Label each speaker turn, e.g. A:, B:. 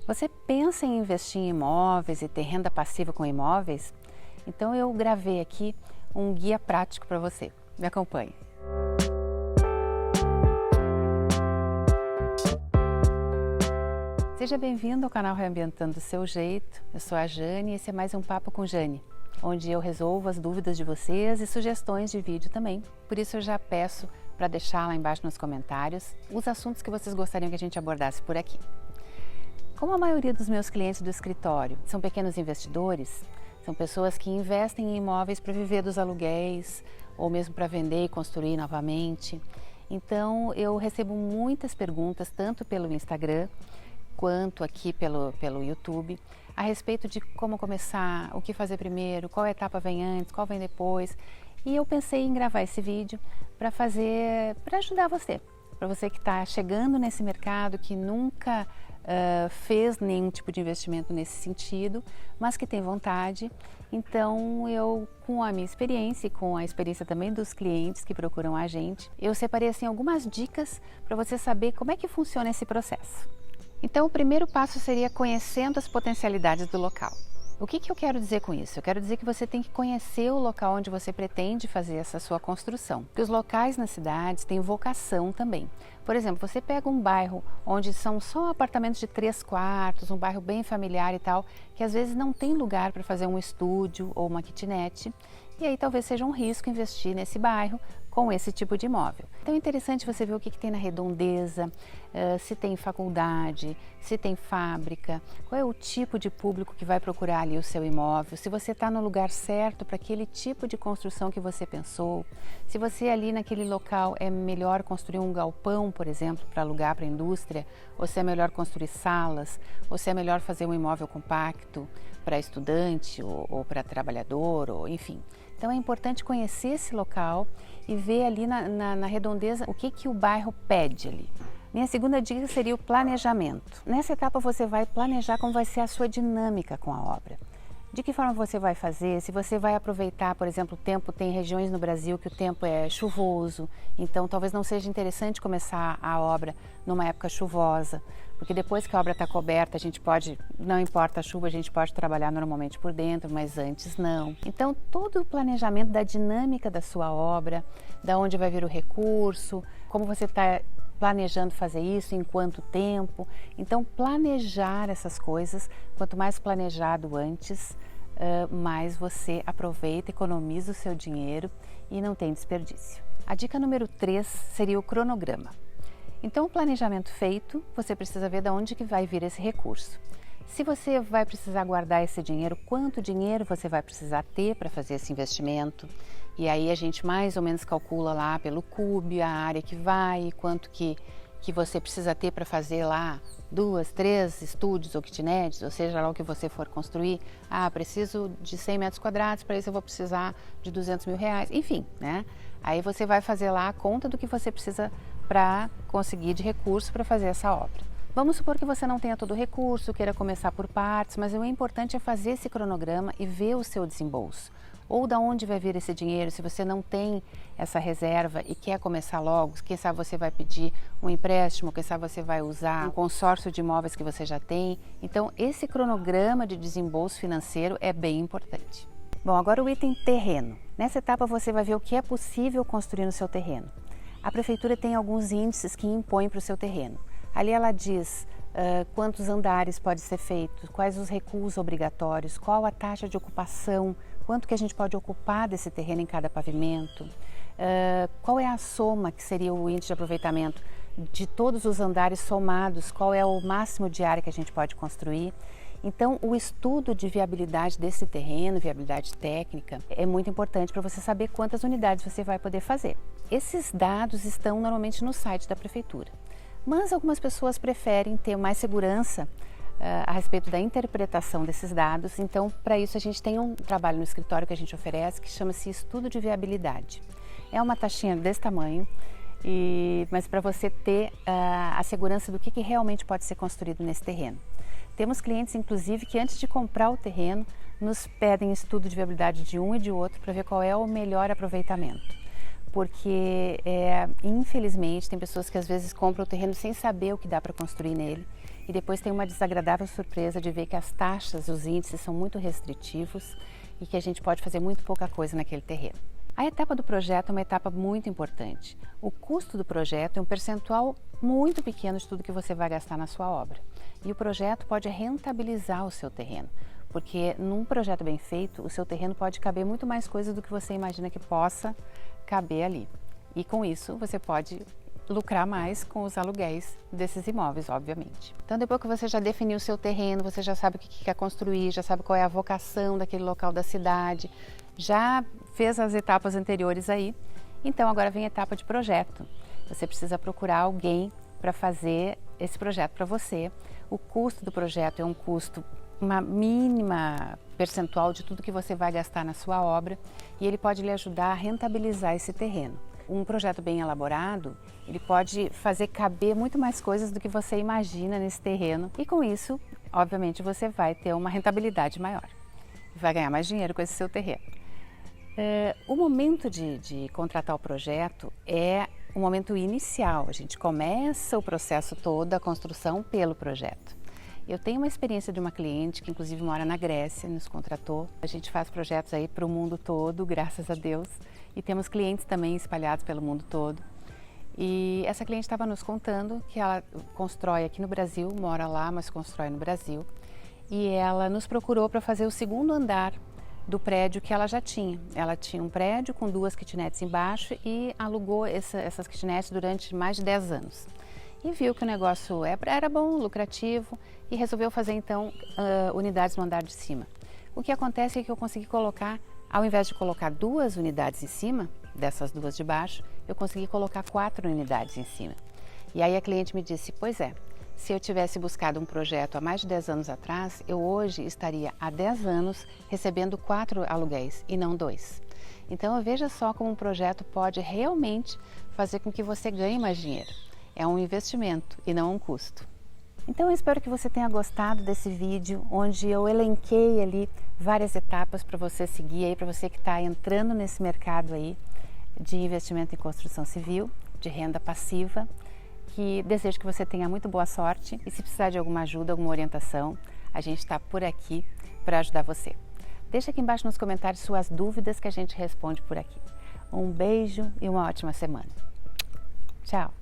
A: Você pensa em investir em imóveis e ter renda passiva com imóveis? Então eu gravei aqui um guia prático para você. Me acompanhe. Seja bem-vindo ao canal Reambientando do Seu Jeito. Eu sou a Jane e esse é mais um Papo com Jane, onde eu resolvo as dúvidas de vocês e sugestões de vídeo também. Por isso eu já peço para deixar lá embaixo nos comentários os assuntos que vocês gostariam que a gente abordasse por aqui. Como a maioria dos meus clientes do escritório são pequenos investidores, são pessoas que investem em imóveis para viver dos aluguéis ou mesmo para vender e construir novamente. Então eu recebo muitas perguntas, tanto pelo Instagram quanto aqui pelo YouTube, a respeito de como começar, o que fazer primeiro, qual etapa vem antes, qual vem depois. E eu pensei em gravar esse vídeo para ajudar você, para você que está chegando nesse mercado, que nunca fez nenhum tipo de investimento nesse sentido, mas que tem vontade. Então eu, com a minha experiência e com a experiência também dos clientes que procuram a gente, eu separei assim algumas dicas para você saber como é que funciona esse processo. Então o primeiro passo seria conhecendo as potencialidades do local. O que eu quero dizer com isso? Eu quero dizer que você tem que conhecer o local onde você pretende fazer essa sua construção. Porque os locais nas cidades têm vocação também. Por exemplo, você pega um bairro onde são só apartamentos de 3 quartos, um bairro bem familiar e tal, que às vezes não tem lugar para fazer um estúdio ou uma kitnet, e aí talvez seja um risco investir nesse bairro com esse tipo de imóvel. Então é interessante você ver o que tem na redondeza, se tem faculdade, se tem fábrica, qual é o tipo de público que vai procurar ali o seu imóvel, se você está no lugar certo para aquele tipo de construção que você pensou, se você ali naquele local é melhor construir um galpão, por exemplo, para alugar para a indústria, ou se é melhor construir salas, ou se é melhor fazer um imóvel compacto para estudante ou para trabalhador, ou enfim. Então é importante conhecer esse local e ver ali na redondeza o que o bairro pede ali. Minha segunda dica seria o planejamento. Nessa etapa você vai planejar como vai ser a sua dinâmica com a obra. De que forma você vai fazer, se você vai aproveitar, por exemplo, o tempo, tem regiões no Brasil que o tempo é chuvoso, então talvez não seja interessante começar a obra numa época chuvosa, porque depois que a obra está coberta, a gente pode, não importa a chuva, a gente pode trabalhar normalmente por dentro, mas antes não. Então todo o planejamento da dinâmica da sua obra, da onde vai vir o recurso, como você está planejando fazer isso, em quanto tempo. Então planejar essas coisas, quanto mais planejado antes, mais você aproveita, economiza o seu dinheiro e não tem desperdício. A dica número 3 seria o cronograma. Então o planejamento feito, você precisa ver de onde que vai vir esse recurso. Se você vai precisar guardar esse dinheiro, quanto dinheiro você vai precisar ter para fazer esse investimento? E aí a gente mais ou menos calcula lá pelo CUB, a área que vai, quanto que você precisa ter para fazer lá 2, 3 estúdios ou kitnets, ou seja lá o que você for construir. Ah, preciso de 100 metros quadrados, para isso eu vou precisar de 200 mil reais, enfim, né? Aí você vai fazer lá a conta do que você precisa para conseguir de recurso para fazer essa obra. Vamos supor que você não tenha todo o recurso, queira começar por partes, mas o importante é fazer esse cronograma e ver o seu desembolso. Ou da onde vai vir esse dinheiro, se você não tem essa reserva e quer começar logo, quem sabe você vai pedir um empréstimo, quem sabe você vai usar um consórcio de imóveis que você já tem. Então esse cronograma de desembolso financeiro é bem importante. Bom, agora o item terreno. Nessa etapa você vai ver o que é possível construir no seu terreno. A prefeitura tem alguns índices que impõem para o seu terreno. Ali ela diz quantos andares pode ser feito, quais os recuos obrigatórios, qual a taxa de ocupação, quanto que a gente pode ocupar desse terreno em cada pavimento, qual é a soma, que seria o índice de aproveitamento de todos os andares somados, qual é o máximo de área que a gente pode construir. Então o estudo de viabilidade desse terreno, viabilidade técnica, é muito importante para você saber quantas unidades você vai poder fazer. Esses dados estão normalmente no site da prefeitura. Mas algumas pessoas preferem ter mais segurança a respeito da interpretação desses dados. Então, para isso a gente tem um trabalho no escritório que a gente oferece que chama-se estudo de viabilidade. É uma taxinha desse tamanho, mas para você ter a segurança do que realmente pode ser construído nesse terreno. Temos clientes, inclusive, que antes de comprar o terreno, nos pedem estudo de viabilidade de um e de outro para ver qual é o melhor aproveitamento. Porque, infelizmente, tem pessoas que às vezes compram o terreno sem saber o que dá para construir nele e depois tem uma desagradável surpresa de ver que as taxas, os índices são muito restritivos e que a gente pode fazer muito pouca coisa naquele terreno. A etapa do projeto é uma etapa muito importante. O custo do projeto é um percentual muito pequeno de tudo que você vai gastar na sua obra. E o projeto pode rentabilizar o seu terreno, porque num projeto bem feito, o seu terreno pode caber muito mais coisas do que você imagina que possa caber ali. E com isso, você pode lucrar mais com os aluguéis desses imóveis, obviamente. Então, depois que você já definiu o seu terreno, você já sabe o que quer construir, já sabe qual é a vocação daquele local da cidade, já fez as etapas anteriores aí, então agora vem a etapa de projeto. Você precisa procurar alguém para fazer esse projeto para você. O custo do projeto é um custo, uma mínima percentual de tudo que você vai gastar na sua obra, e ele pode lhe ajudar a rentabilizar esse terreno. Um projeto bem elaborado, ele pode fazer caber muito mais coisas do que você imagina nesse terreno, e com isso, obviamente, você vai ter uma rentabilidade maior. Vai ganhar mais dinheiro com esse seu terreno. O momento de contratar o projeto é o momento inicial. A gente começa o processo todo, a construção, pelo projeto. Eu tenho uma experiência de uma cliente que inclusive mora na Grécia, nos contratou. A gente faz projetos aí para o mundo todo, graças a Deus. E temos clientes também espalhados pelo mundo todo. E essa cliente estava nos contando que ela constrói aqui no Brasil, mora lá, mas constrói no Brasil. E ela nos procurou para fazer o segundo andar do prédio que ela já tinha. Ela tinha um prédio com 2 kitnets embaixo e alugou essas kitnets durante mais de 10 anos. E viu que o negócio era bom, lucrativo, e resolveu fazer então unidades no andar de cima. O que acontece é que eu consegui colocar, ao invés de colocar 2 unidades em cima, dessas 2 de baixo, eu consegui colocar 4 unidades em cima. E aí a cliente me disse, pois é, se eu tivesse buscado um projeto há mais de 10 anos atrás, eu hoje estaria há 10 anos recebendo 4 aluguéis e não 2. Então veja só como um projeto pode realmente fazer com que você ganhe mais dinheiro. É um investimento e não um custo. Então eu espero que você tenha gostado desse vídeo, onde eu elenquei ali várias etapas para você seguir aí, para você que está entrando nesse mercado aí de investimento em construção civil, de renda passiva, que desejo que você tenha muito boa sorte, e se precisar de alguma ajuda, alguma orientação, a gente está por aqui para ajudar você. Deixa aqui embaixo nos comentários suas dúvidas que a gente responde por aqui. Um beijo e uma ótima semana. Tchau!